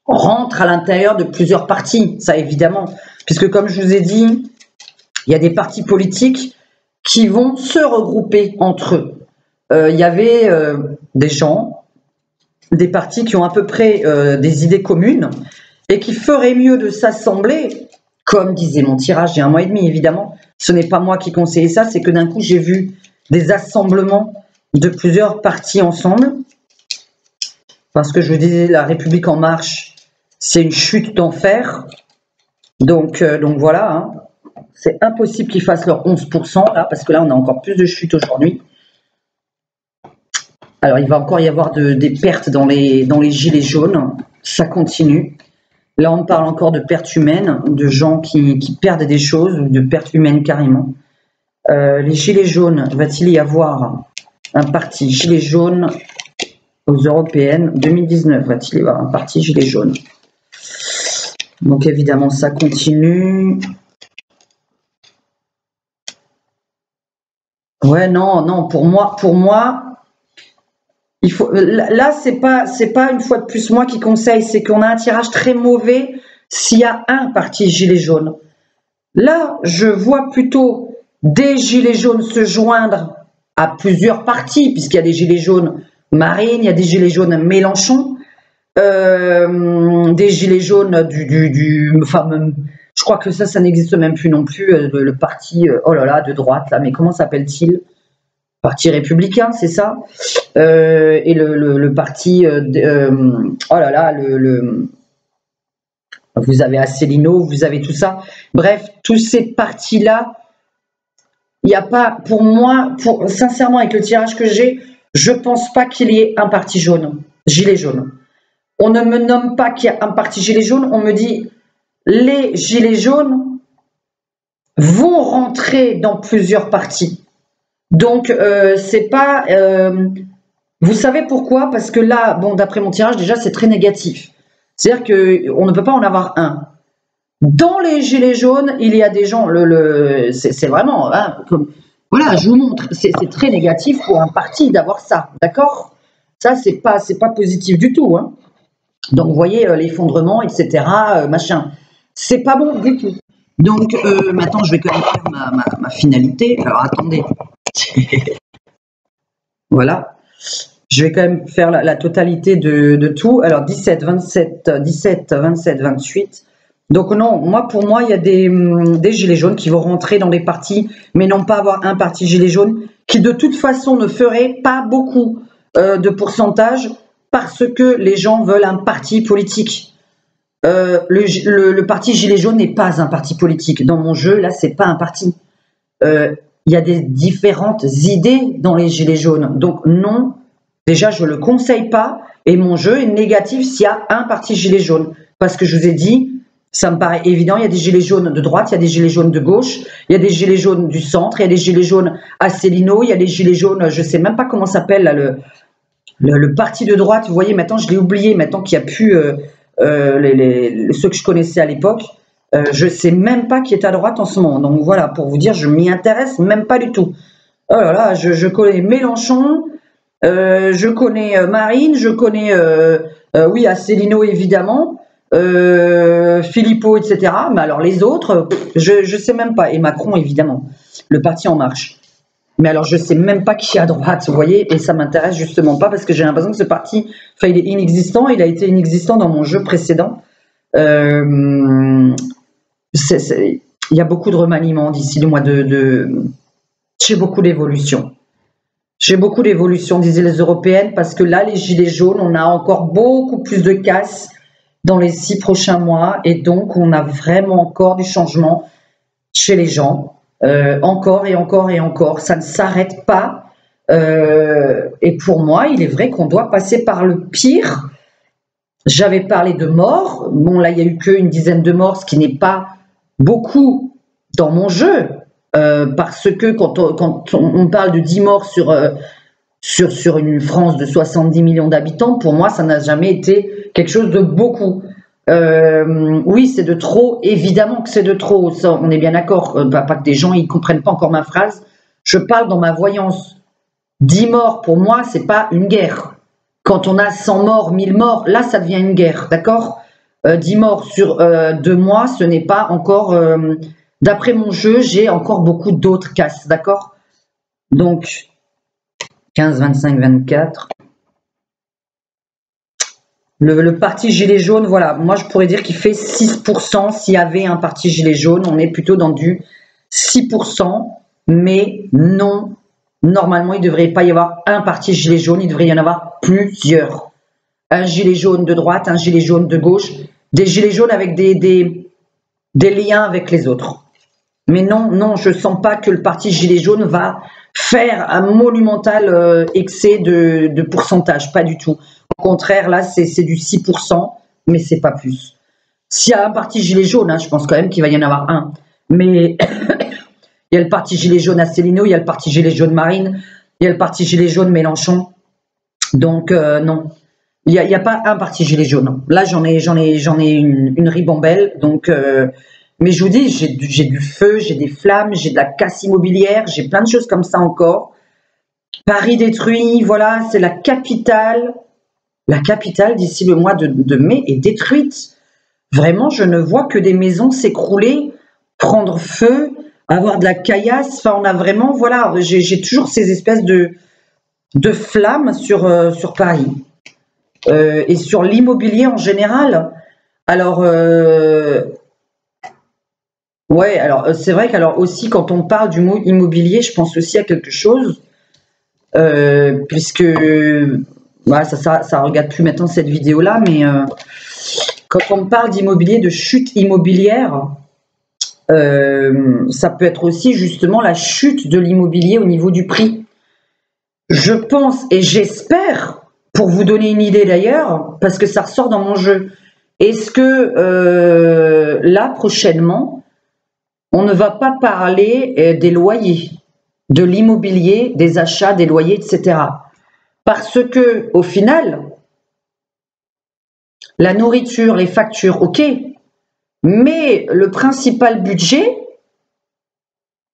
rentrent à l'intérieur de plusieurs partis, ça évidemment. Puisque comme je vous ai dit, il y a des partis politiques qui vont se regrouper entre eux. Il y avait des gens, des partis qui ont à peu près des idées communes et qui feraient mieux de s'assembler, comme disait mon tirage il y a 1 mois et demi, évidemment. Ce n'est pas moi qui conseillais ça, c'est que d'un coup j'ai vu des assemblements de plusieurs partis ensemble. Parce que je vous disais, la République en marche, c'est une chute d'enfer. Donc voilà, hein. C'est impossible qu'ils fassent leur 11%, là, parce que là, on a encore plus de chutes aujourd'hui. Alors, il va encore y avoir des pertes dans les gilets jaunes. Ça continue. Là, on parle encore de pertes humaines, de gens qui perdent des choses, ou de pertes humaines carrément. Les gilets jaunes, va-t-il y avoir un parti gilets jaunes aux européennes 2019? Va-t-il y avoir un parti gilets jaunes? Donc, évidemment, ça continue. Ouais, non, pour moi, il faut. Là, c'est pas une fois de plus moi qui conseille, c'est qu'on a un tirage très mauvais s'il y a un parti gilet jaune. Là, je vois plutôt des gilets jaunes se joindre à plusieurs partis, puisqu'il y a des gilets jaunes Marine, il y a des gilets jaunes Mélenchon, des gilets jaunes enfin, je crois que ça n'existe même plus non plus, le parti, oh là là, de droite, là, mais comment s'appelle-t-il? Parti républicain, c'est ça? Et le parti, oh là là, vous avez Asselineau, vous avez tout ça. Bref, tous ces partis-là, il n'y a pas, pour moi, sincèrement, avec le tirage que j'ai, je ne pense pas qu'il y ait un parti jaune, gilet jaune. On ne me nomme pas qu'il y a un parti gilet jaune, on me dit les gilets jaunes vont rentrer dans plusieurs partis. Donc, c'est pas... vous savez pourquoi? Parce que là, bon, d'après mon tirage, déjà, c'est très négatif. C'est-à-dire qu'on ne peut pas en avoir un. Dans les gilets jaunes, il y a des gens... c'est vraiment... Hein, voilà, je vous montre. C'est très négatif pour un parti d'avoir ça. D'accord? Ça, c'est pas positif du tout. Hein. Donc, vous voyez, l'effondrement, etc., machin. C'est pas bon du tout. Donc, maintenant, je vais quand même faire ma finalité. Alors, attendez. Voilà. Je vais quand même faire la totalité de tout. Alors, 17, 27, 28. Donc, non, pour moi, il y a des gilets jaunes qui vont rentrer dans les partis, mais non pas avoir un parti gilet jaune qui, de toute façon, ne ferait pas beaucoup de pourcentage parce que les gens veulent un parti politique. Le parti gilet jaune n'est pas un parti politique. Dans mon jeu, là, c'est pas un parti. Il y a des différentes idées dans les gilets jaunes. Donc non, déjà, je ne le conseille pas. Et mon jeu est négatif s'il y a un parti gilet jaune. Parce que je vous ai dit, ça me paraît évident, il y a des gilets jaunes de droite, il y a des gilets jaunes de gauche, il y a des gilets jaunes du centre, il y a des gilets jaunes Asselineau, il y a des gilets jaunes, je ne sais même pas comment s'appelle le parti de droite. Vous voyez, maintenant, je l'ai oublié, maintenant qu'il n'y a plus... ceux que je connaissais à l'époque. Je ne sais même pas qui est à droite en ce moment. Donc voilà, pour vous dire, je m'y intéresse même pas du tout. Oh là là, je connais Mélenchon, je connais Marine, je connais, oui, Asselineau évidemment, Philippot, etc. Mais alors les autres, je ne sais même pas. Et Macron évidemment, le parti En Marche. Mais alors je ne sais même pas qui est à droite, vous voyez, et ça m'intéresse justement pas parce que j'ai l'impression que ce parti, enfin il est inexistant, il a été inexistant dans mon jeu précédent. Il y a beaucoup de remaniements d'ici le mois j'ai beaucoup d'évolution. J'ai beaucoup d'évolution, disaient les européennes, parce que là, les gilets jaunes, on a encore beaucoup plus de casse dans les 6 prochains mois, et donc on a vraiment encore du changement chez les gens, encore et encore et encore, ça ne s'arrête pas, et pour moi, il est vrai qu'on doit passer par le pire. J'avais parlé de morts, bon là, il n'y a eu qu'une dizaine de morts, ce qui n'est pas beaucoup dans mon jeu, parce que quand on parle de 10 morts sur une France de 70 millions d'habitants, pour moi, ça n'a jamais été quelque chose de beaucoup. Oui, c'est de trop, évidemment que c'est de trop, ça, on est bien d'accord, pas que des gens ils comprennent pas encore ma phrase. Je parle dans ma voyance. 10 morts, pour moi, c'est pas une guerre. Quand on a 100 morts, 1000 morts, là, ça devient une guerre, d'accord 10 morts sur 2 mois, ce n'est pas encore... d'après mon jeu, j'ai encore beaucoup d'autres casses, d'accord? Donc, 15, 25, 24. Le parti gilet jaune, voilà, moi je pourrais dire qu'il fait 6%. S'il y avait un parti gilet jaune, on est plutôt dans du 6%, mais non, normalement il ne devrait pas y avoir un parti gilet jaune, il devrait y en avoir plusieurs. Un gilet jaune de droite, un gilet jaune de gauche, des gilets jaunes avec des liens avec les autres. Mais non, non, je ne sens pas que le parti gilet jaune va faire un monumental excès de pourcentage, pas du tout. Au contraire, là, c'est du 6%, mais c'est pas plus. S'il y a un parti gilet jaune, hein, je pense quand même qu'il va y en avoir un. Mais il y a le parti gilet jaune Asselineau, il y a le parti gilet jaune Marine, il y a le parti gilet jaune Mélenchon. Donc, non. Il n'y a pas un parti gilet jaune. Là, j'en ai une ribambelle. Donc, mais je vous dis, j'ai du feu, j'ai des flammes, j'ai de la casse immobilière, j'ai plein de choses comme ça encore. Paris détruit, voilà, c'est la capitale. La capitale, d'ici le mois de mai, est détruite. Vraiment, je ne vois que des maisons s'écrouler, prendre feu, avoir de la caillasse. Enfin, on a vraiment, voilà, j'ai toujours ces espèces de flammes sur Paris. Et sur l'immobilier en général. Alors, ouais, alors c'est vrai qu'alors aussi, quand on parle du mot immobilier, je pense aussi à quelque chose, puisque... Voilà, ça regarde plus maintenant cette vidéo-là, mais quand on parle d'immobilier, de chute immobilière, ça peut être aussi justement la chute de l'immobilier au niveau du prix. Je pense et j'espère, pour vous donner une idée d'ailleurs, parce que ça ressort dans mon jeu, est-ce que là, prochainement, on ne va pas parler des loyers, de l'immobilier, des achats, des loyers, etc. Parce que, au final, la nourriture, les factures, ok, mais le principal budget,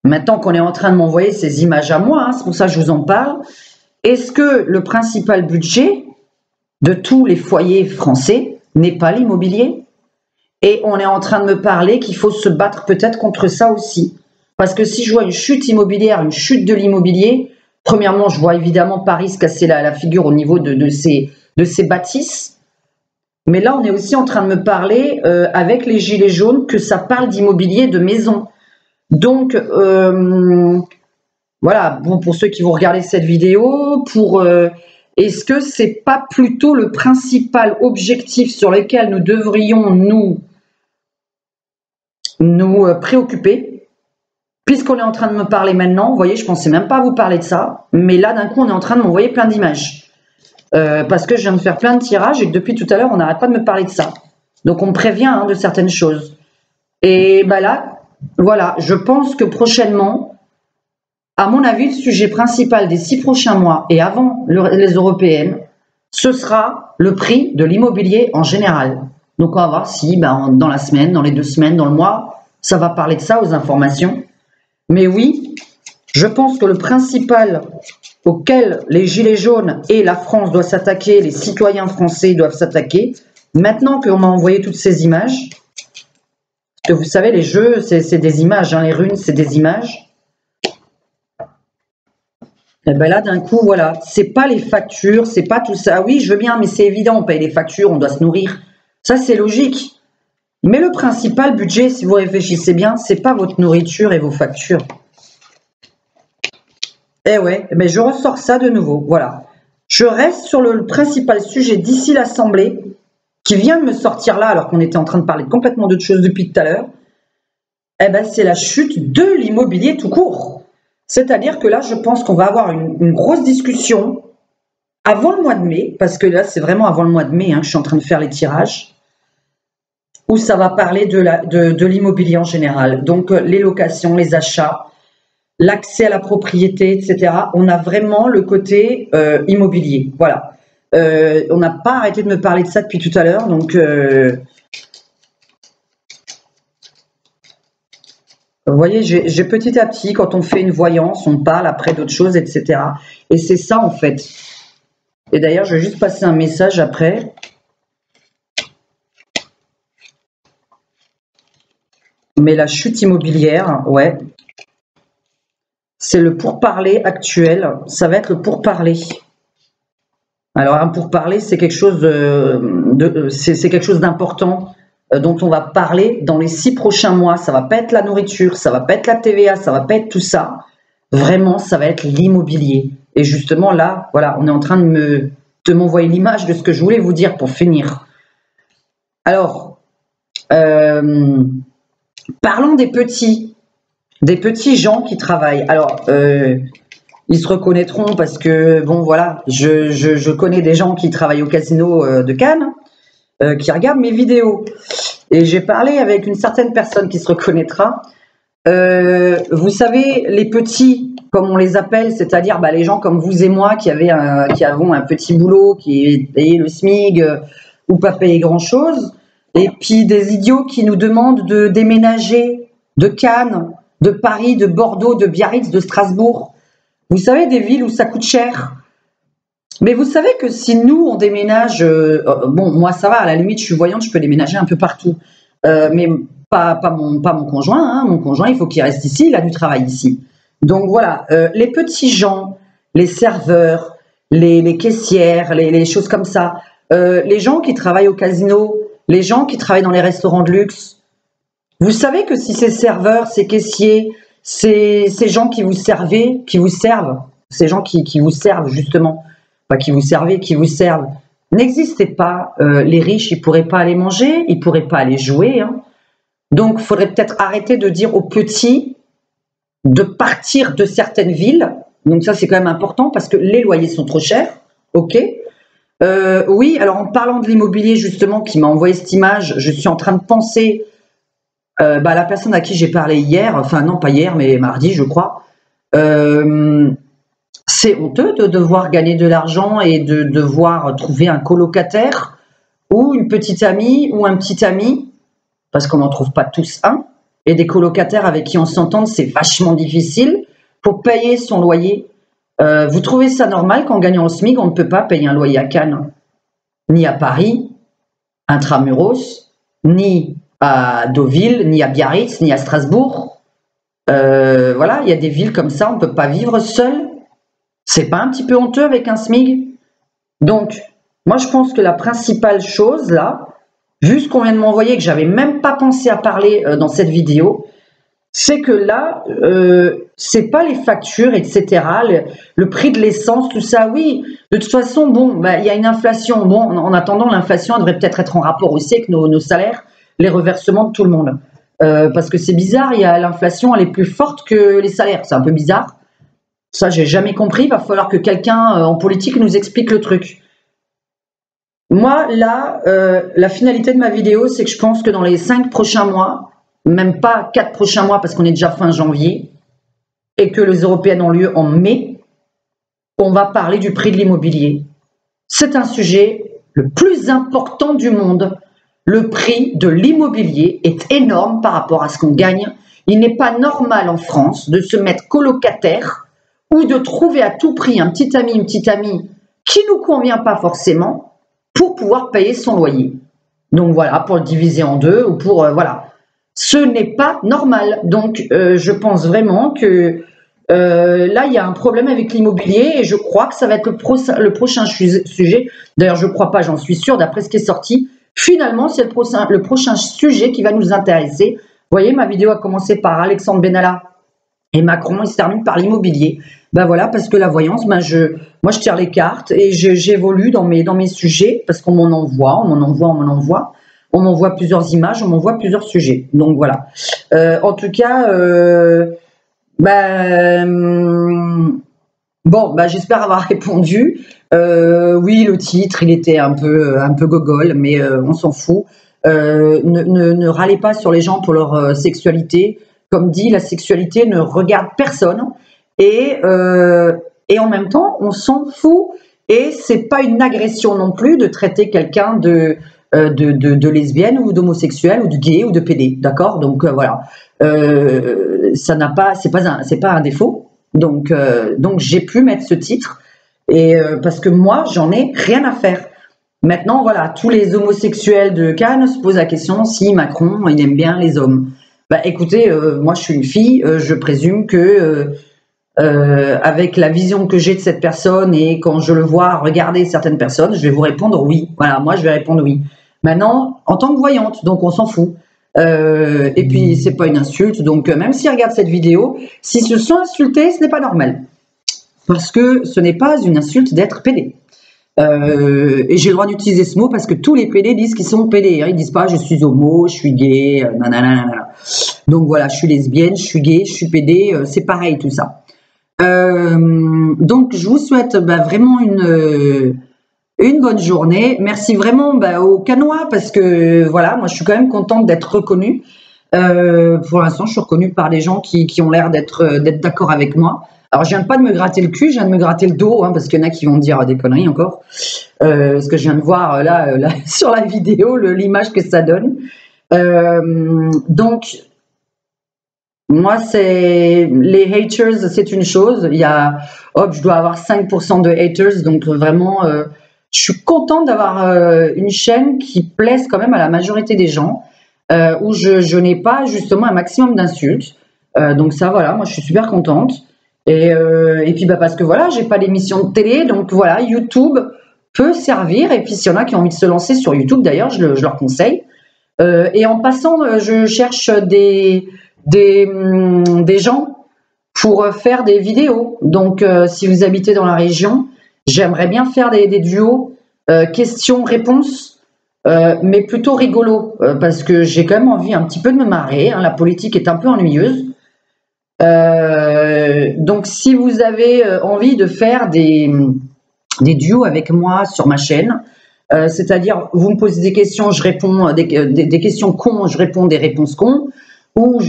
maintenant qu'on est en train de m'envoyer ces images à moi, hein, c'est pour ça que je vous en parle, est-ce que le principal budget de tous les foyers français n'est pas l'immobilier? Et on est en train de me parler qu'il faut se battre peut-être contre ça aussi. Parce que si je vois une chute immobilière, une chute de l'immobilier, premièrement, je vois évidemment Paris se casser la figure au niveau de ses bâtisses. Mais là, on est aussi en train de me parler, avec les gilets jaunes, que ça parle d'immobilier de maison. Donc, voilà, bon, pour ceux qui vont regarder cette vidéo, est-ce que c'est pas plutôt le principal objectif sur lequel nous devrions nous préoccuper? Puisqu'on est en train de me parler maintenant, vous voyez, je ne pensais même pas vous parler de ça, mais là, d'un coup, on est en train de m'envoyer plein d'images. Parce que je viens de faire plein de tirages et que depuis tout à l'heure, on n'arrête pas de me parler de ça. Donc, on me prévient de certaines choses. Et bah là, voilà, je pense que prochainement, à mon avis, le sujet principal des 6 prochains mois et avant les européennes, ce sera le prix de l'immobilier en général. Donc on va voir si dans la semaine, dans les 2 semaines, dans le mois, ça va parler de ça aux informations. Mais oui, je pense que le principal auquel les Gilets jaunes et la France doivent s'attaquer, les citoyens français doivent s'attaquer, maintenant qu'on m'a envoyé toutes ces images, parce que vous savez, les jeux, c'est des images, hein, les runes, c'est des images. Et ben là, d'un coup, voilà, c'est pas les factures, c'est pas tout ça. Oui, je veux bien, mais c'est évident, on paye les factures, on doit se nourrir. Ça, c'est logique. Mais le principal budget, si vous réfléchissez bien, c'est pas votre nourriture et vos factures. Eh ouais, mais je ressors ça de nouveau, voilà. Je reste sur le principal sujet d'ici l'Assemblée, qui vient de me sortir là, alors qu'on était en train de parler complètement d'autre chose depuis tout à l'heure. Eh ben, c'est la chute de l'immobilier tout court. C'est-à-dire que là, je pense qu'on va avoir une grosse discussion avant le mois de mai, parce que là, c'est vraiment avant le mois de mai que je suis en train de faire les tirages, où ça va parler de l'immobilier en général. Donc, les locations, les achats, l'accès à la propriété, etc. On a vraiment le côté immobilier. Voilà. On n'a pas arrêté de me parler de ça depuis tout à l'heure. Donc, vous voyez, j'ai petit à petit, quand on fait une voyance, on parle après d'autres choses, etc. Et c'est ça, en fait. Et d'ailleurs, je vais juste passer un message après. Mais la chute immobilière, ouais, c'est le pourparler actuel. Ça va être le pourparler. Alors, un pourparler, c'est quelque chose c'est quelque chose d'important dont on va parler dans les 6 prochains mois. Ça va pas être la nourriture, ça va pas être la TVA, ça va pas être tout ça. Vraiment, ça va être l'immobilier. Et justement, là, voilà, on est en train de m'envoyer l'image de ce que je voulais vous dire pour finir. Alors, parlons des petits gens qui travaillent. Alors, ils se reconnaîtront parce que, bon, voilà, je connais des gens qui travaillent au casino de Cannes, qui regardent mes vidéos. Et j'ai parlé avec une certaine personne qui se reconnaîtra. Vous savez, les petits, comme on les appelle, c'est-à-dire les gens comme vous et moi qui avons un petit boulot, qui payent le SMIC ou pas payer grand-chose, et puis des idiots qui nous demandent de déménager de Cannes, de Paris, de Bordeaux, de Biarritz, de Strasbourg. Vous savez, des villes où ça coûte cher. Mais vous savez que si nous, on déménage... bon, moi, ça va, à la limite, je suis voyante, je peux déménager un peu partout. Mais pas mon conjoint. Hein. Mon conjoint, il faut qu'il reste ici, il a du travail ici. Donc, voilà, les petits gens, les serveurs, les caissières, les choses comme ça, les gens qui travaillent au casino, les gens qui travaillent dans les restaurants de luxe, vous savez que si ces serveurs, ces caissiers, ces gens qui vous servent, ces gens qui vous servent justement, pas qui vous servez, qui vous servent, n'existaient pas, les riches, ils ne pourraient pas aller manger, ils ne pourraient pas aller jouer. Hein. Donc, il faudrait peut-être arrêter de dire aux petits de partir de certaines villes. Donc ça, c'est quand même important parce que les loyers sont trop chers. OK. Oui, alors en parlant de l'immobilier, justement, qui m'a envoyé cette image, je suis en train de penser... la personne à qui j'ai parlé hier, enfin non pas hier mais mardi je crois, c'est honteux de devoir gagner de l'argent et de devoir trouver un colocataire ou une petite amie ou un petit ami, parce qu'on n'en trouve pas tous un, et des colocataires avec qui on s'entende, c'est vachement difficile pour payer son loyer. Vous trouvez ça normal qu'en gagnant au SMIC, on ne peut pas payer un loyer à Cannes, ni à Paris, intramuros, ni à Deauville, ni à Biarritz, ni à Strasbourg. Voilà, il y a des villes comme ça, on ne peut pas vivre seul. C'est pas un petit peu honteux avec un SMIC? Donc, moi je pense que la principale chose là, vu ce qu'on vient de m'envoyer, que j'avais même pas pensé à parler dans cette vidéo, c'est que là, c'est pas les factures, etc., le prix de l'essence, tout ça, oui, de toute façon, bon, il y a une inflation. Bon, en attendant, l'inflation devrait peut-être être en rapport aussi avec nos salaires, les reversements de tout le monde. Parce que c'est bizarre, l'inflation, elle est plus forte que les salaires. C'est un peu bizarre. Ça, j'ai jamais compris. Il va falloir que quelqu'un en politique nous explique le truc. Moi, là, la finalité de ma vidéo, c'est que je pense que dans les 5 prochains mois, même pas 4 prochains mois, parce qu'on est déjà fin janvier, et que les européennes ont lieu en mai, on va parler du prix de l'immobilier. C'est un sujet le plus important du monde. le prix de l'immobilier est énorme par rapport à ce qu'on gagne. Il n'est pas normal en France de se mettre colocataire ou de trouver à tout prix un petit ami, une petite amie qui ne nous convient pas forcément pour pouvoir payer son loyer. Donc voilà, pour le diviser en deux ou pour... voilà. Ce n'est pas normal. Donc je pense vraiment que là, il y a un problème avec l'immobilier et je crois que ça va être le prochain sujet. D'ailleurs, je ne crois pas, j'en suis sûre, d'après ce qui est sorti. Finalement, c'est le prochain sujet qui va nous intéresser. Vous voyez, ma vidéo a commencé par Alexandre Benalla et Macron, il se termine par l'immobilier. Ben voilà, parce que la voyance, moi je tire les cartes et j'évolue dans mes sujets parce qu'on m'en envoie, on m'envoie plusieurs images, on m'envoie plusieurs sujets. Donc voilà. En tout cas, j'espère avoir répondu. Oui, le titre, il était un peu gogol, mais on s'en fout. Ne râlez pas sur les gens pour leur sexualité. Comme dit, la sexualité ne regarde personne. Et en même temps, on s'en fout. Et c'est pas une agression non plus de traiter quelqu'un de lesbienne ou d'homosexuel ou de gay ou de pédé, d'accord? Donc voilà, ça n'a pas, c'est pas un défaut. Donc j'ai pu mettre ce titre et parce que moi j'en ai rien à faire. Maintenant voilà, tous les homosexuels de Cannes se posent la question si Macron il aime bien les hommes. Bah écoutez, moi je suis une fille, je présume que avec la vision que j'ai de cette personne et quand je le vois regarder certaines personnes, je vais vous répondre oui. Voilà, moi je vais répondre oui. Maintenant, en tant que voyante, donc on s'en fout. Et puis c'est pas une insulte, donc même s'ils regardent cette vidéo, s'ils se sont insultés, ce n'est pas normal. Parce que ce n'est pas une insulte d'être pédé. Et j'ai le droit d'utiliser ce mot parce que tous les pédés disent qu'ils sont pédés. Ils disent pas je suis homo, je suis gay, nanana. Donc voilà, je suis lesbienne, je suis gay, je suis pédé, c'est pareil tout ça. Donc je vous souhaite vraiment une bonne journée. Merci vraiment aux Canois parce que voilà, moi je suis quand même contente d'être reconnue. Pour l'instant, je suis reconnue par des gens qui ont l'air d'être d'accord avec moi. Alors, je viens pas de me gratter le cul, je viens de me gratter le dos, hein, parce qu'il y en a qui vont me dire des conneries encore. Ce que je viens de voir là sur la vidéo, l'image que ça donne. Donc, moi, c'est les haters, c'est une chose. Il y a, hop, je dois avoir 5% de haters, donc vraiment, je suis contente d'avoir une chaîne qui plaise quand même à la majorité des gens, où je n'ai pas justement un maximum d'insultes. Donc ça, voilà, moi, je suis super contente. Et puis parce que voilà, j'ai pas d'émission de télé, donc voilà, YouTube peut servir. Et puis s'il y en a qui ont envie de se lancer sur YouTube, d'ailleurs, je leur conseille. Et en passant, je cherche des gens pour faire des vidéos. Donc si vous habitez dans la région, j'aimerais bien faire des duos questions-réponses, mais plutôt rigolo, parce que j'ai quand même envie un petit peu de me marrer, hein, la politique est un peu ennuyeuse. Donc si vous avez envie de faire des duos avec moi sur ma chaîne, c'est-à-dire vous me posez des questions, je réponds des questions cons, je réponds des réponses cons, ou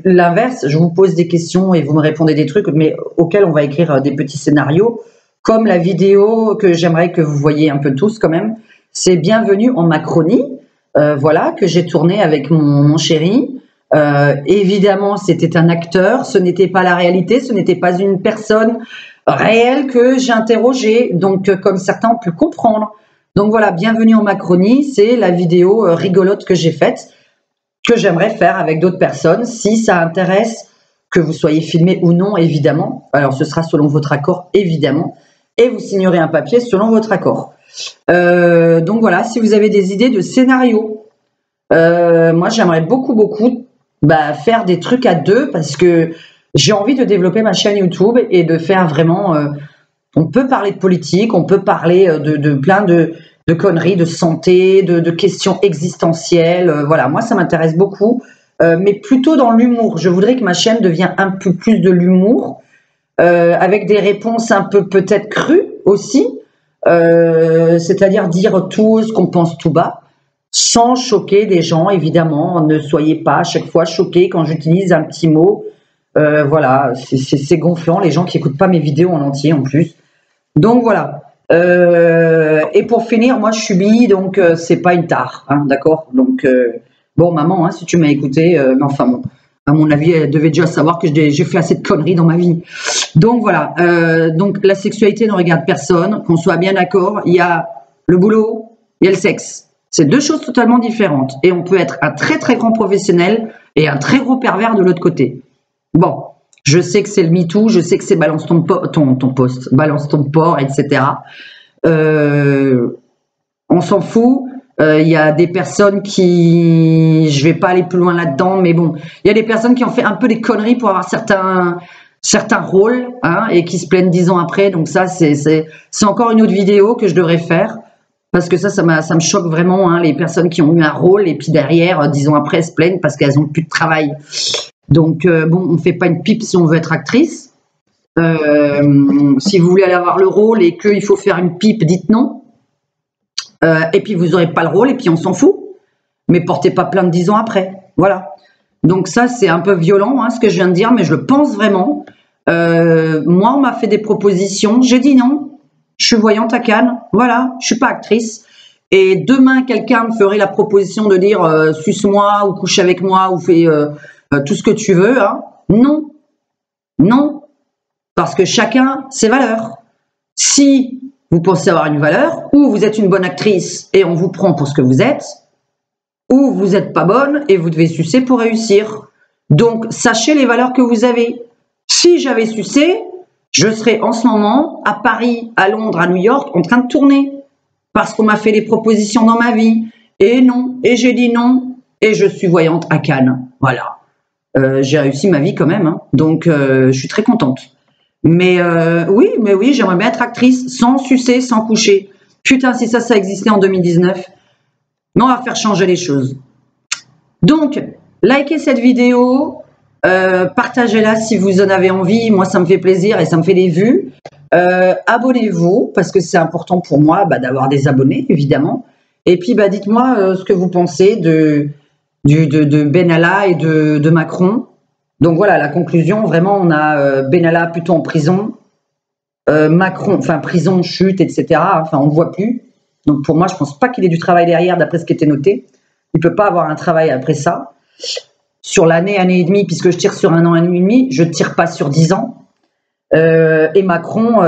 l'inverse, je vous pose des questions et vous me répondez des trucs mais auxquels on va écrire des petits scénarios, comme la vidéo que j'aimerais que vous voyez un peu tous quand même, c'est Bienvenue en Macronie, voilà, que j'ai tourné avec mon chéri. Évidemment, c'était un acteur, ce n'était pas la réalité, ce n'était pas une personne réelle que j'ai interrogée, donc comme certains ont pu comprendre. Donc voilà, Bienvenue en Macronie, c'est la vidéo rigolote que j'ai faite, que j'aimerais faire avec d'autres personnes, si ça intéresse que vous soyez filmé ou non, évidemment. Alors ce sera selon votre accord, évidemment, et vous signerez un papier selon votre accord. Donc voilà, si vous avez des idées de scénario, moi j'aimerais beaucoup faire des trucs à deux parce que j'ai envie de développer ma chaîne YouTube et de faire vraiment on peut parler de politique, on peut parler de plein de conneries, de santé, de questions existentielles, voilà, moi ça m'intéresse beaucoup, mais plutôt dans l'humour. Je voudrais que ma chaîne devienne un peu plus de l'humour, avec des réponses un peu peut-être crues aussi, c'est-à-dire dire tout ce qu'on pense tout bas, sans choquer des gens, évidemment. Ne soyez pas à chaque fois choqués quand j'utilise un petit mot. Voilà, c'est gonflant, les gens qui n'écoutent pas mes vidéos en entier en plus. Donc voilà, Et pour finir, moi je suis bi, donc c'est pas une tare, hein, d'accord? Donc bon, maman, hein, si tu m'as écouté, mais enfin bon, à mon avis, elle devait déjà savoir que j'ai fait assez de conneries dans ma vie. Donc voilà, donc la sexualité ne regarde personne, qu'on soit bien d'accord, il y a le boulot, il y a le sexe. C'est deux choses totalement différentes. Et on peut être un très très grand professionnel et un très gros pervers de l'autre côté. Bon, je sais que c'est le MeToo, je sais que c'est balance ton poste, balance ton porc, etc. On s'en fout. Il y a des personnes qui, je vais pas aller plus loin là-dedans, mais bon, il y a des personnes qui ont fait un peu des conneries pour avoir certains rôles, hein, et qui se plaignent 10 ans après. Donc ça, c'est encore une autre vidéo que je devrais faire. Parce que ça me choque vraiment, hein, les personnes qui ont eu un rôle et puis derrière, 10 ans après, elles se plaignent parce qu'elles n'ont plus de travail. Donc, bon, on ne fait pas une pipe si on veut être actrice. Si vous voulez aller avoir le rôle et qu'il faut faire une pipe, dites non. Et puis, vous n'aurez pas le rôle et puis on s'en fout. Mais portez pas plainte 10 ans après. Voilà. Donc ça, c'est un peu violent, hein, ce que je viens de dire, mais je le pense vraiment. Moi, on m'a fait des propositions. J'ai dit non. Je suis voyante à Cannes, voilà, je suis pas actrice. Et demain, quelqu'un me ferait la proposition de dire suce-moi ou couche avec moi ou fais tout ce que tu veux. Hein. Non, non, parce que chacun ses valeurs. Si vous pensez avoir une valeur, ou vous êtes une bonne actrice et on vous prend pour ce que vous êtes, ou vous n'êtes pas bonne et vous devez sucer pour réussir. Donc, sachez les valeurs que vous avez. Si j'avais sucé, je serais en ce moment à Paris, à Londres, à New York, en train de tourner. Parce qu'on m'a fait des propositions dans ma vie. Et non, et j'ai dit non, et je suis voyante à Cannes. Voilà. J'ai réussi ma vie quand même, hein. Donc je suis très contente. Mais oui, j'aimerais bien être actrice, sans sucer, sans coucher. Putain, si ça existait en 2019. Mais on va faire changer les choses. Donc, likez cette vidéo. Partagez-la si vous en avez envie, moi ça me fait plaisir et ça me fait des vues. Abonnez-vous parce que c'est important pour moi d'avoir des abonnés évidemment. Et puis dites-moi ce que vous pensez de Benalla et de Macron. Donc voilà, la conclusion, vraiment on a Benalla plutôt en prison, Macron, enfin prison, chute, etc. Enfin on ne voit plus. Donc pour moi je pense pas qu'il ait du travail derrière d'après ce qui était noté. Il peut pas avoir un travail après ça. Sur année et demie, puisque je tire sur 1 an et demi, je ne tire pas sur 10 ans. Et Macron,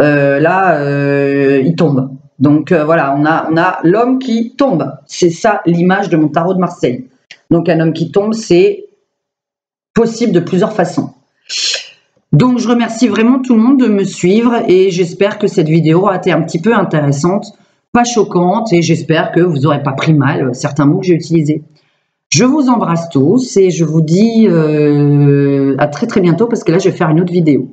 il tombe. Donc voilà, on a l'homme qui tombe. C'est ça l'image de mon tarot de Marseille. Donc un homme qui tombe, c'est possible de plusieurs façons. Donc je remercie vraiment tout le monde de me suivre et j'espère que cette vidéo a été un petit peu intéressante, pas choquante, et j'espère que vous n'aurez pas pris mal certains mots que j'ai utilisés. Je vous embrasse tous et je vous dis à très très bientôt parce que là je vais faire une autre vidéo.